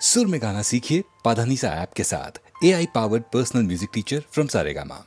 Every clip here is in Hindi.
सुर में गाना सीखिए पाधानीसा ऐप के साथ। AI powered personal music teacher from Saregama.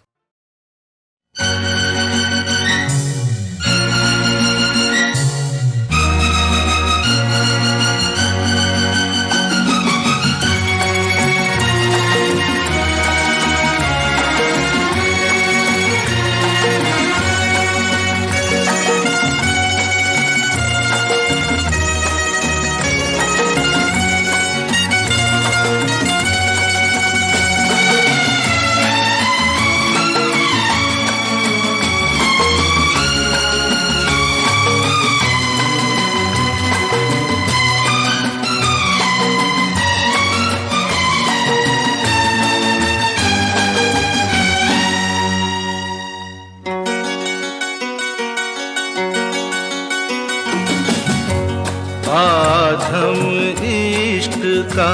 आज हम इश्क का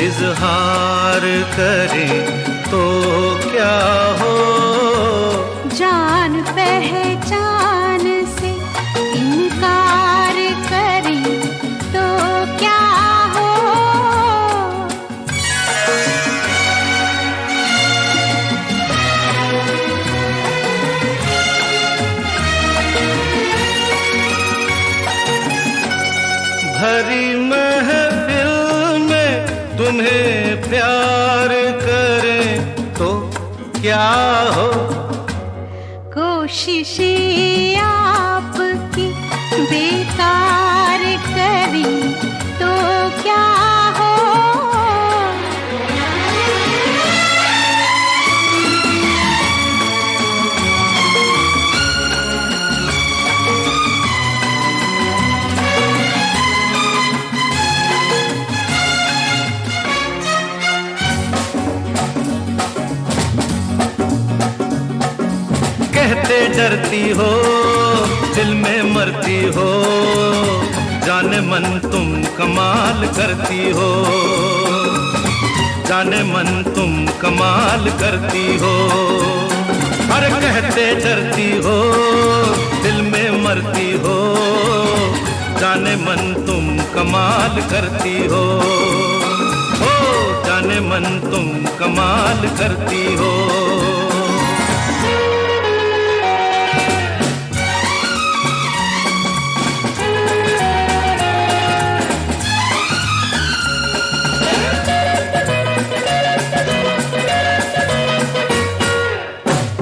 इजहार करें तो क्या हो, जान पहचान से इनकार करें तो क्या हो। भरी महफिल में तुम्हें प्यार करें तो क्या हो, कोशिशें आपकी बेकार करें तो क्या हो। कहते डरती हो दिल में मरती हो, जाने मन तुम कमाल करती हो, जाने मन तुम कमाल करती हो। अरे कहते डरती हो दिल में मरती हो, जाने मन तुम कमाल करती हो, जाने मन तुम कमाल करती हो।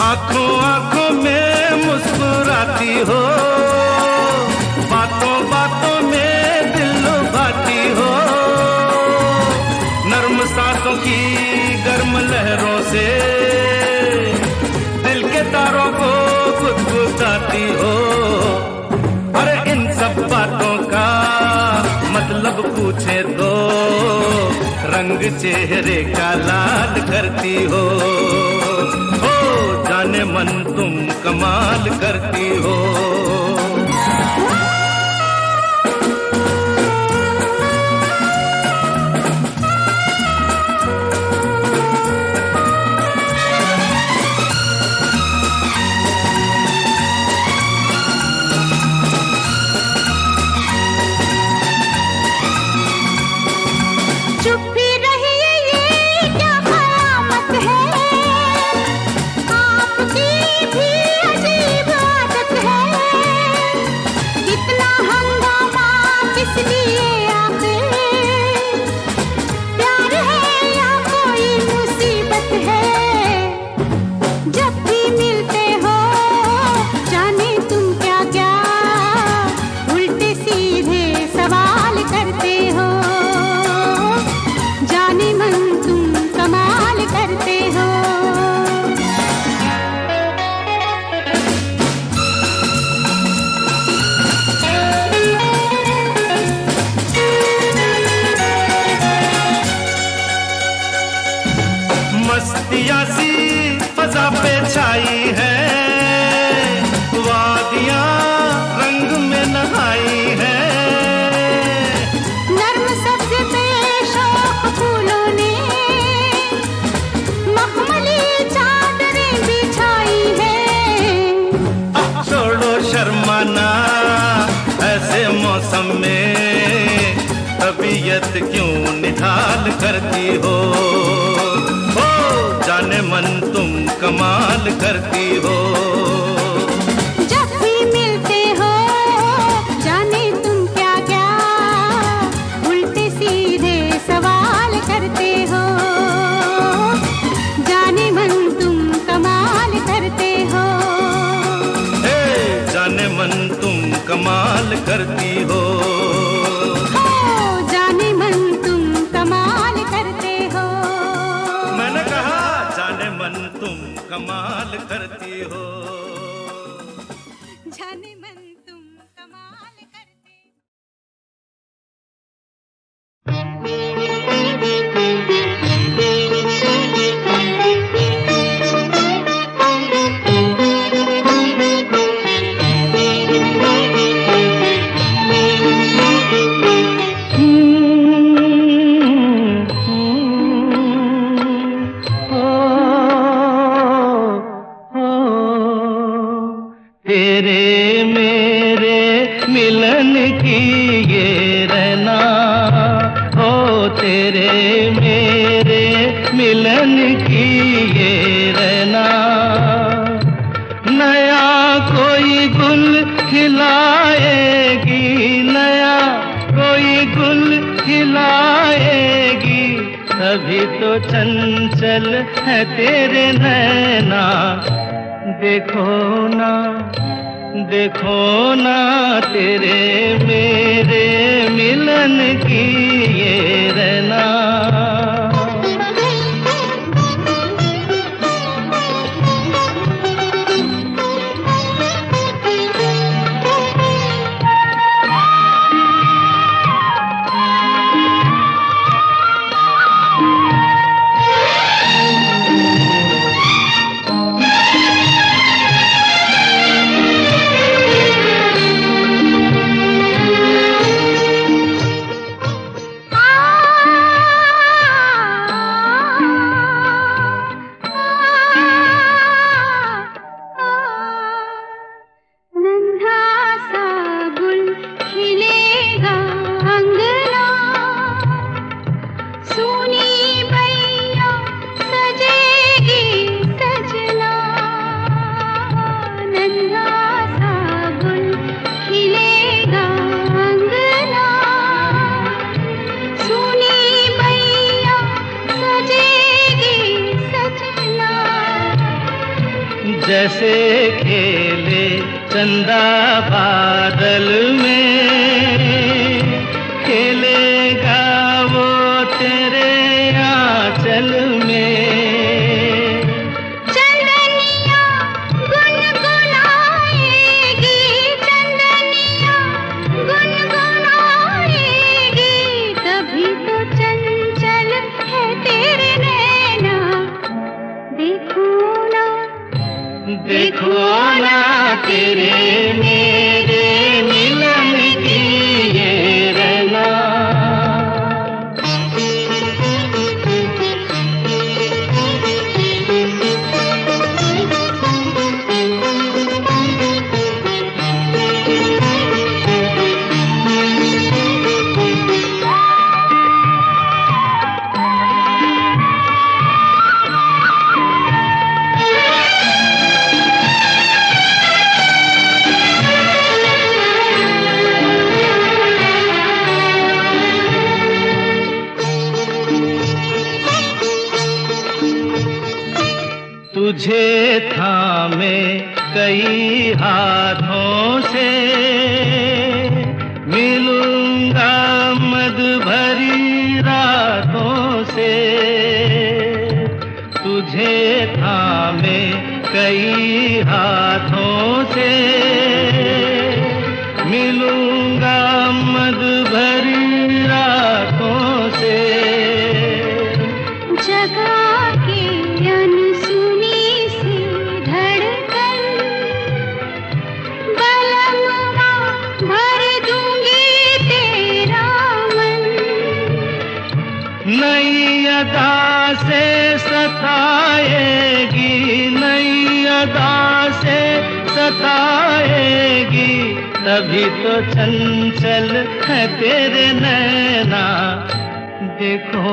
आंखों आंखों में मुस्कुराती हो, बातों बातों में दिल लुभाती हो, नर्म सांसों की गर्म लहरों से दिल के तारों को गुदगुदाती हो। अरे इन सब बातों का मतलब पूछे तो रंग चेहरे का लाल करती हो, जाने मन तुम कमाल करती हो। चुप ही रहिए, ये क्या कयामत है, आपकी भी अजीब आदत है। इतना हंगामा किस लिए आखिर, प्यार है या कोई मुसीबत है। जब भी मिलते हो जाने तुम क्या क्या उल्टे सीधे सवाल करते हो, जाने मन तुम कमाल करते हो। मस्तियाँ सी फजा पे छाई है, वादियाँ रंग में नहाई है, नर्म सब्ज पे शौक फूलों ने मखमली चादरें बिछाई है। छोड़ो शर्माना ऐसे मौसम में, तबीयत क्यों निढाल करती हो, जाने मन तुम कमाल करती हो। जब भी मिलते हो जाने तुम क्या क्या उल्टे सीधे सवाल करते हो, जाने मन तुम कमाल करते हो। जाने मन तुम कमाल करती हो, जाने मन तुम कमाल करते हो। मैंने कहा जाने मन तुम कमाल करती हो, जाने मन तुम कमाल करते हो। तेरे मेरे मिलन की ये रहना, हो तेरे मेरे मिलन की ये रहना, नया कोई गुल खिलाएगी, नया कोई गुल खिलाएगी, तभी तो चंचल है तेरे नैना। देखो ना, देखो ना तेरे मेरे मिलन की ये रहना। जैसे खेले चंदा बादल में, खेलेगा वो तेरे आंचल में। चंदनिया गुनगुनाएगी, चंदनिया गुनगुनाएगी, तभी तो चंचल है तेरे नैना। देखो ना, देखो ना तेरे मेरे मिलन की ये रहना। तुझे थामे कई हाथों से, मिलूंगा मद भरी रातों से। तुझे थामे कई हाथों से, मिलूंगा मद भरी रातों से। जगा के अनसुनी सी धड़कन, बलमवा भर दूंगी तेरा मन। नई अदा से सताएगी, नई अदा से सताएगी, तभी तो चंचल है तेरे नैना। देखो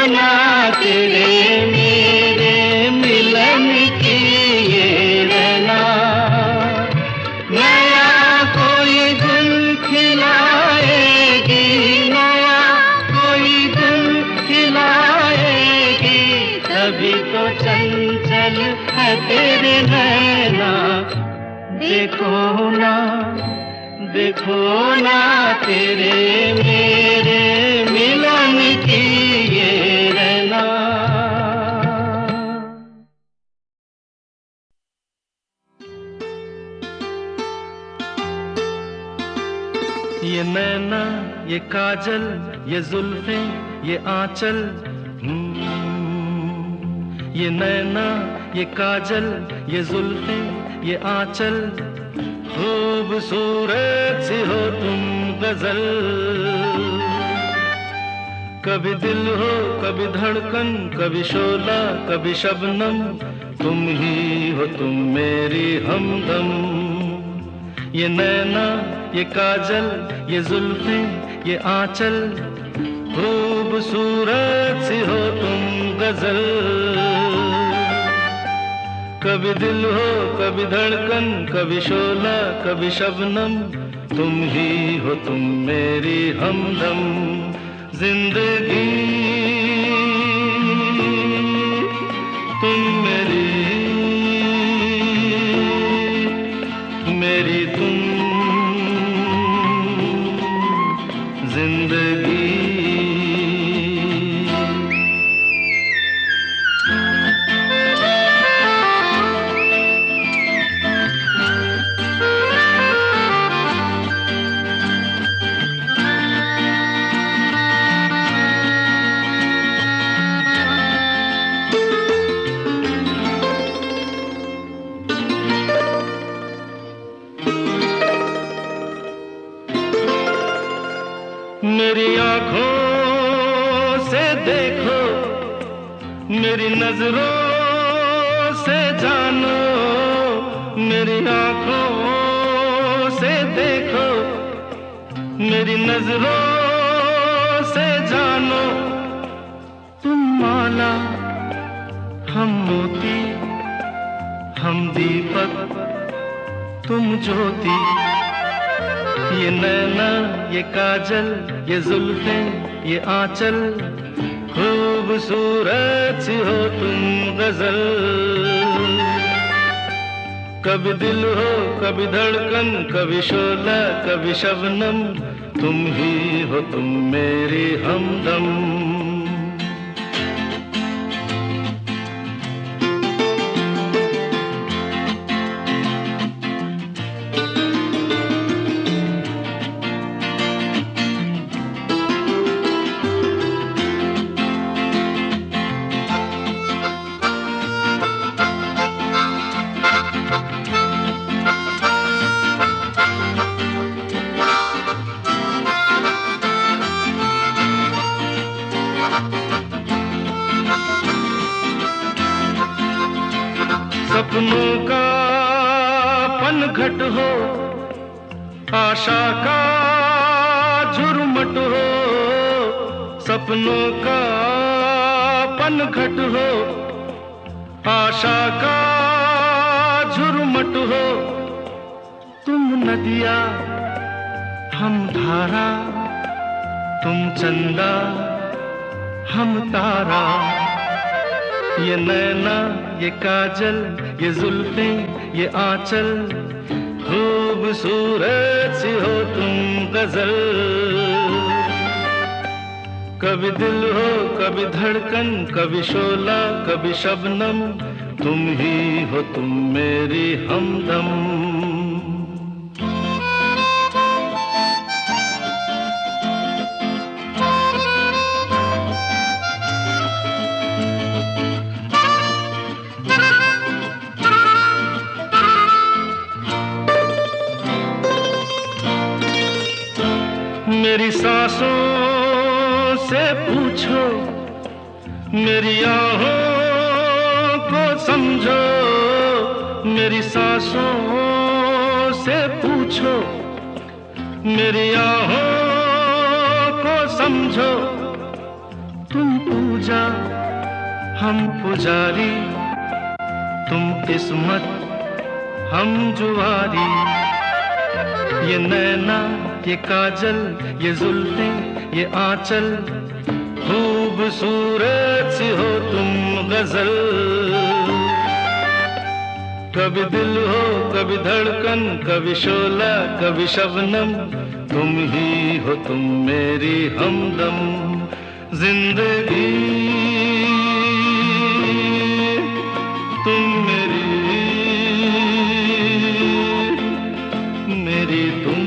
ना तेरे मेरे मिलन की ये रना, नया कोई गुल खिलाएगी, नया कोई गुल खिलाएगी, तभी तो चंचल है तेरे नैना। देखो ना तेरे मेरे मिलन की ये रना। ये नैना, ये काजल, ये जुल्फें, ये आंचल, ये नैना, ये काजल, ये जुल्फें, ये आंचल, खूबसूरत सी हो तुम गजल। कभी दिल हो, कभी धड़कन, कभी शोला, कभी शबनम, तुम ही हो तुम मेरी हमदम। ये नैना, ये काजल, ये जुल्फें, ये आंचल, खूबसूरत सी हो तुम गजल। कभी दिल हो, कभी धड़कन, कभी शोला, कभी शबनम, तुम ही हो तुम मेरी हमदम। जिंदगी तुम मेरी तुम जिंदगी। मेरी आँखों से देखो, मेरी नजरों से जानो, मेरी आँखों से देखो, मेरी नजरों से जानो। तुम माला, हम मोती, हम दीपक, तुम ज्योति। ये नैना, ये काजल, ये जुल्फें, ये आंचल, खूबसूरत सी हो तुम गजल। कभी दिल हो, कभी धड़कन, कभी शोला, कभी शबनम, तुम ही हो तुम मेरी हमदम। सपनों का पनघट हो, आशा का झुरमुट हो। सपनों का पनघट हो, आशा का झुरमुट हो। तुम नदिया, हम धारा, तुम चंदा, हम तारा। ये नैना, ये काजल, ये जुल्फें, ये आंचल, खूबसूरत सी हो तुम गजल। कभी दिल हो, कभी धड़कन, कभी शोला, कभी शबनम, तुम ही हो तुम मेरी हमदम। मेरी सांसों से पूछो, मेरी आहों को समझो। मेरी सांसों से पूछो, मेरी आहों को समझो तुम पूजा हम पुजारी, तुम किस्मत हम जुआरी। ये नैना ये काजल ये जुल्फे ये आंचल, खूबसूरत सी हो तुम गजल। कभी दिल हो कभी धड़कन, कभी शोला कभी शबनम, तुम ही हो तुम मेरी हमदम। जिंदगी तुम मेरी तुम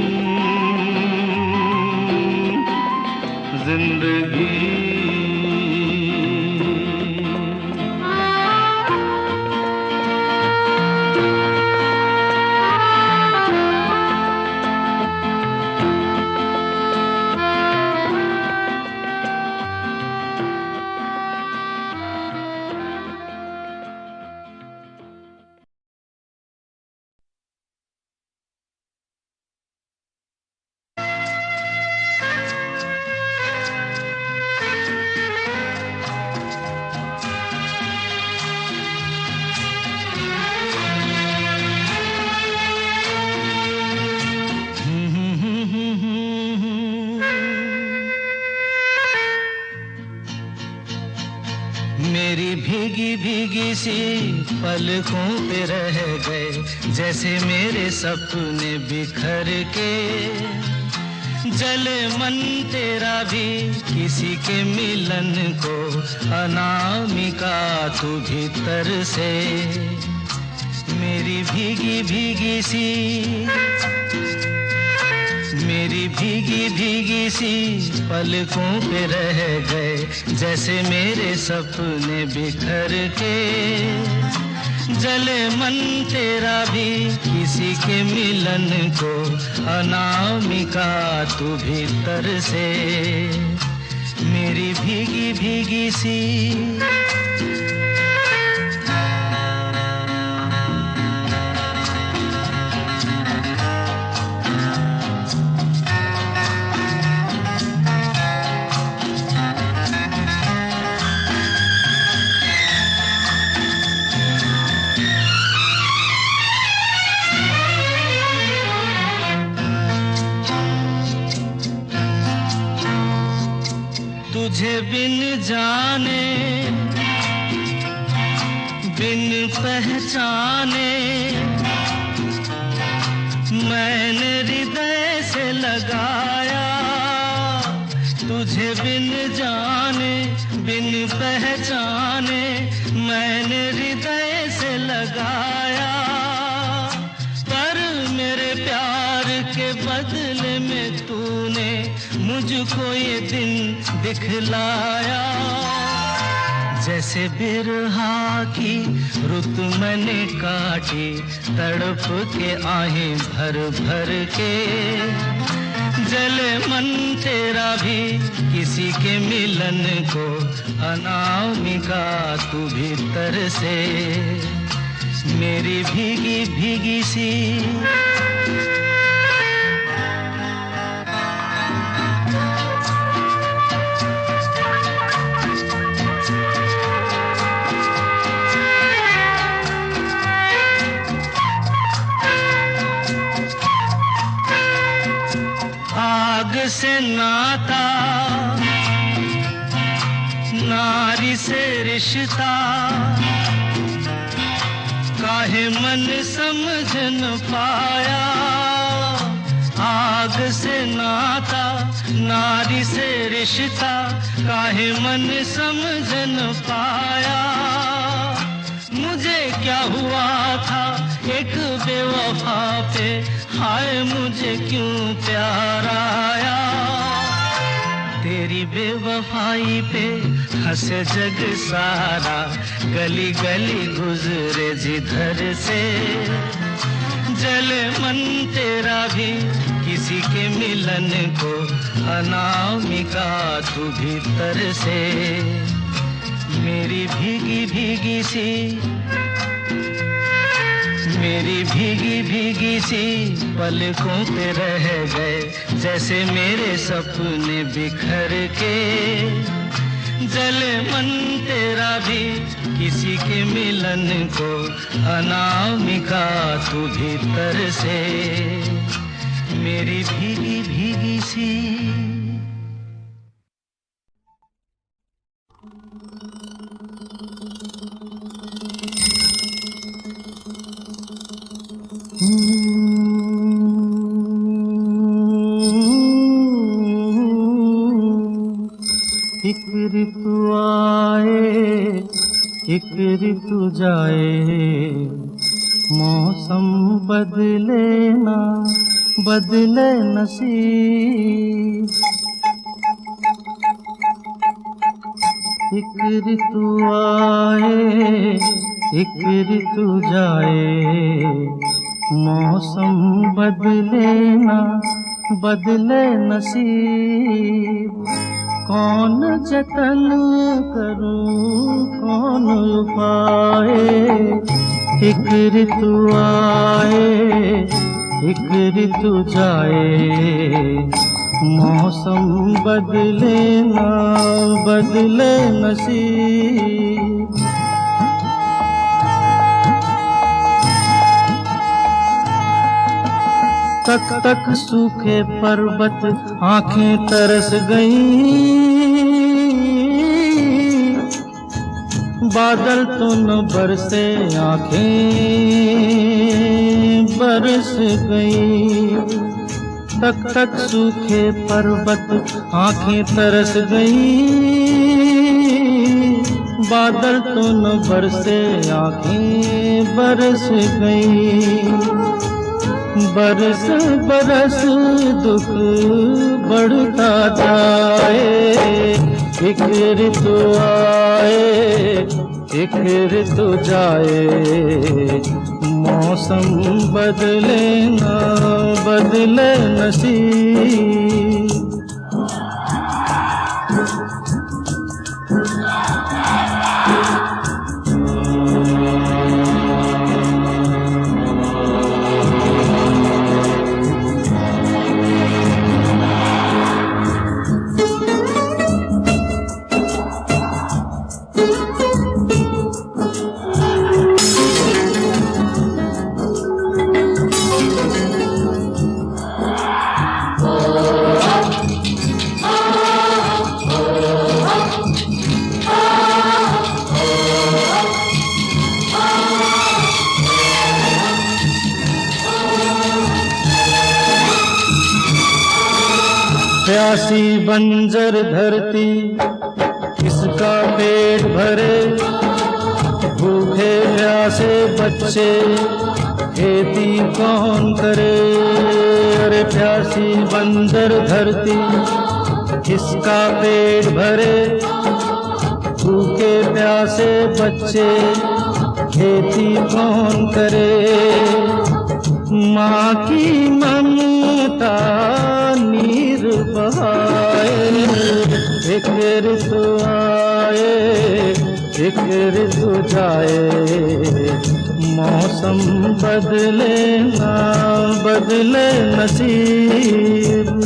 जिंदगी। मेरी भीगी भीगी सी पलकों पे रह गए जैसे मेरे सपने बिखर के। जले मन तेरा भी किसी के मिलन को, अनामिका तू भीतर से। मेरी भीगी भीगी सी, मेरी भीगी भीगी सी पलकों पे रह गए जैसे मेरे सपने बिखर के। जले मन तेरा भी किसी के मिलन को, अनामिका तू भीतर से। मेरी भीगी भीगी सी। तुझे बिन जाने बिन पहचाने मैंने हृदय से लगाया। तुझे बिन जाने बिन पहचाने मैंने हृदय से लगाया। पर मेरे प्यार के बदले में तूने मुझको ये दिन दिखलाया। जैसे बिरहा की रुत मैंने काटी, तड़प के आहें भर भर के। जले मन तेरा भी किसी के मिलन को, अनामिका तू भीतर से। मेरी भीगी भीगी सी। आग से नाता नारी से रिश्ता, काहे मन समझ न पाया। आग से नाता नारी से रिश्ता, काहे मन समझ न पाया। मुझे क्या हुआ था एक बेवफा पे, हाय मुझे क्यों प्यार आया। तेरी बेवफाई पे हंसे जग सारा, गली गली गुजरे जिधर से। जले मन तेरा भी किसी के मिलन को, अनामिका तू भीतर से। मेरी भीगी भीगी सी, मेरी भीगी भीगी सी पलकों पे रह गए जैसे मेरे सपने बिखर के जले मन तेरा भी किसी के मिलन को अनामिका तू भीतर से मेरी भीगी भीगी सी एक ऋतु आए एक ऋतु जाए मौसम बदले ना बदले नसीब एक ऋतु आए एक ऋतु जाए मौसम बदले ना बदले नसीब कौन जतन करूं कौन उपाय एक ऋतु आए एक ऋतु जाए मौसम बदले ना बदले नसीब तक तक सूखे पर्वत आंखें तरस गईं बादल तो न बरसे आंखें बरस गईं तक तक सूखे पर्वत आंखें तरस गईं बादल तो न बरसे आंखें बरस गईं बरस बरस दुख बढ़ता जाए एक ऋतु आए एक ऋतु जाए मौसम बदले ना बदले नसीब प्यासी बंजर धरती किसका पेट भरे भूखे प्यासे बच्चे खेती कौन करे अरे प्यासी बंजर धरती किसका पेट भरे भूखे प्यासे बच्चे खेती कौन करे माँ की ममता नीर बहाए एक ऋतु आए एक ऋतु जाए मौसम बदले ना बदले नसीब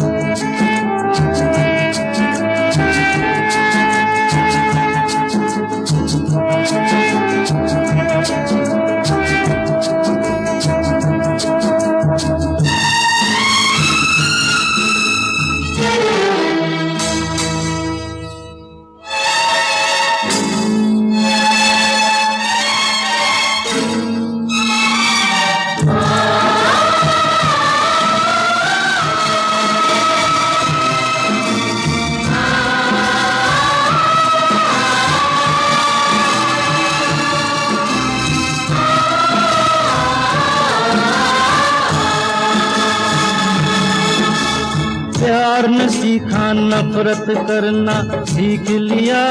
प्यार न सीखा नफरत करना सीख लिया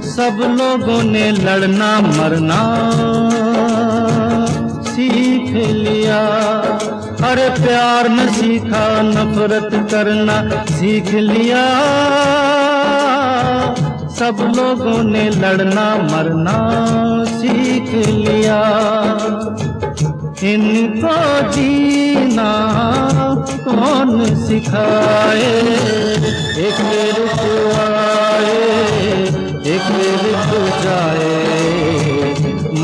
सब लोगों ने लड़ना मरना सीख लिया अरे प्यार न सीखा नफरत करना सीख लिया सब लोगों ने लड़ना मरना सीख लिया इनको जीना कौन सिखाए। एक ऋतु आए एक ऋतु जाए,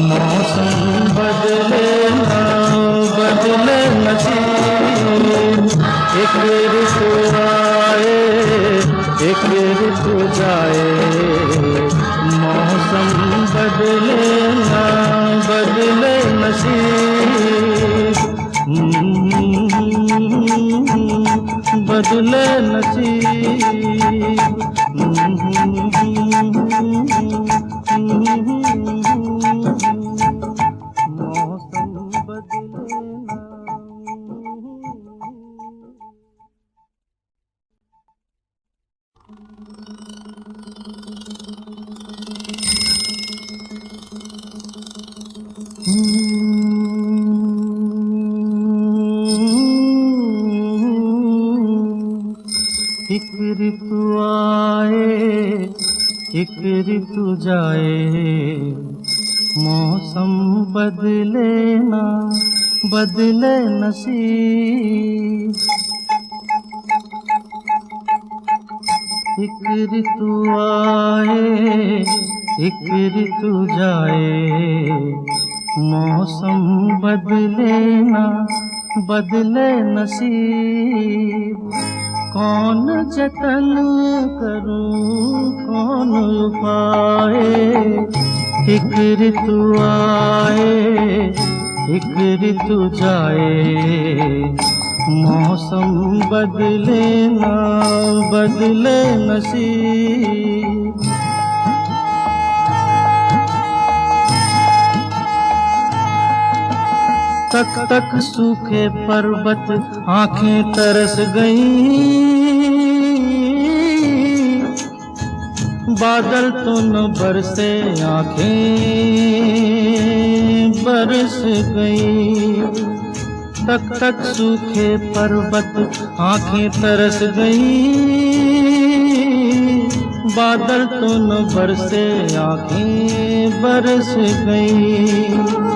मौसम बदले ना बदले नसीब। एक ऋतु आए एक ऋतु जाए, मौसम बदले ना बदले नसीब। बदले नसीब। मौसम बदले ना। एक ऋतु आए एक ऋतु जाए, मौसम बदले ना बदले नसीब। एक ऋतु आए एक ऋतु जाए, मौसम बदले ना बदले नसीब। कौन जतन करूं कौन उपाय, एक ऋतु आए एक ऋतु जाए, मौसम बदले ना बदले नसीब। तक तक सूखे पर्वत आंखें तरस गईं, बादल तो न बरसे आंखें बरस गईं। तक तक सूखे पर्वत आंखें तरस गईं, बादल तो न बरसे आंखें बरस गईं।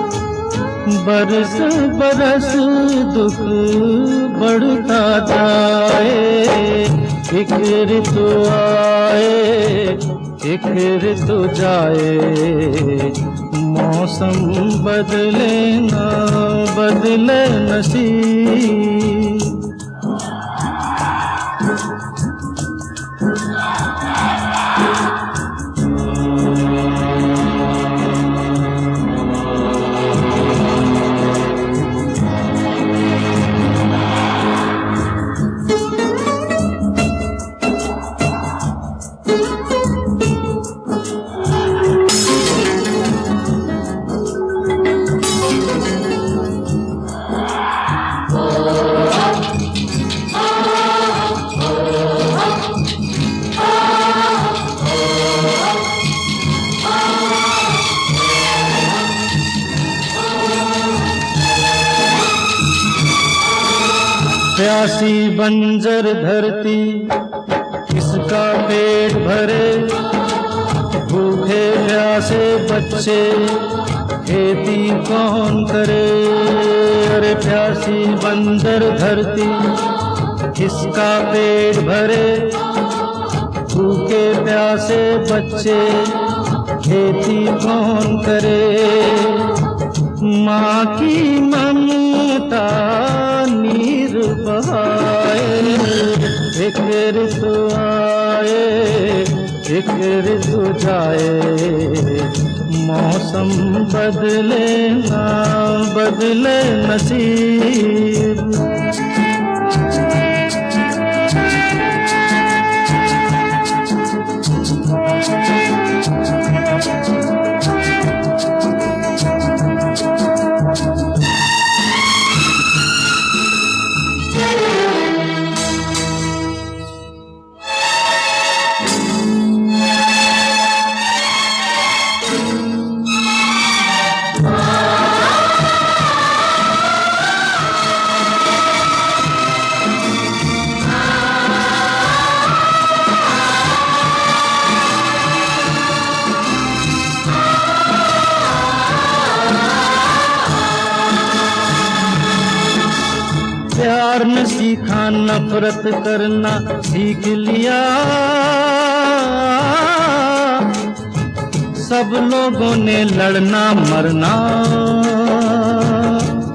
बरस बरस दुख बढ़ता जाए, एक ऋतु आए एक ऋतु जाए, मौसम बदले ना बदले नसीब। प्यासी बंजर धरती किसका पेट भरे, भूखे प्यासे बच्चे खेती कौन करे। अरे प्यासी बंजर धरती किसका पेट भरे, भूखे प्यासे बच्चे खेती कौन करे। माँ की ममता नीर बहाए, एक ऋतु आए एक ऋतु जाए, मौसम बदले ना बदले नसीब। सीखा नफरत करना सीख लिया, सब लोगों ने लड़ना मरना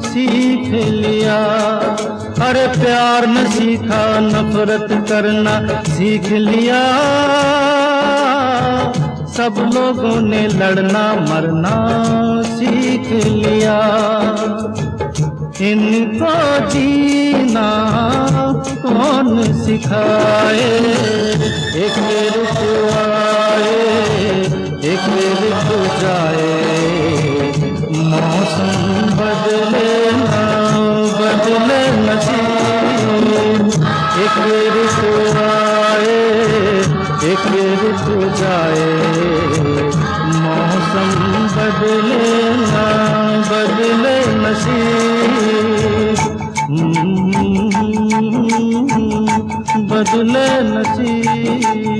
सीख लिया। अरे प्यार न सीखा नफरत करना सीख लिया, सब लोगों ने लड़ना मरना सीख लिया। इनको जीना कौन सिखाए, एक रुक आए एक रुक जाए, मौसम बदले ना बदले नसीब, एक रुक आए एक रुक जाए, मौसम बदले ना बदले नसीब, बदले नसीब।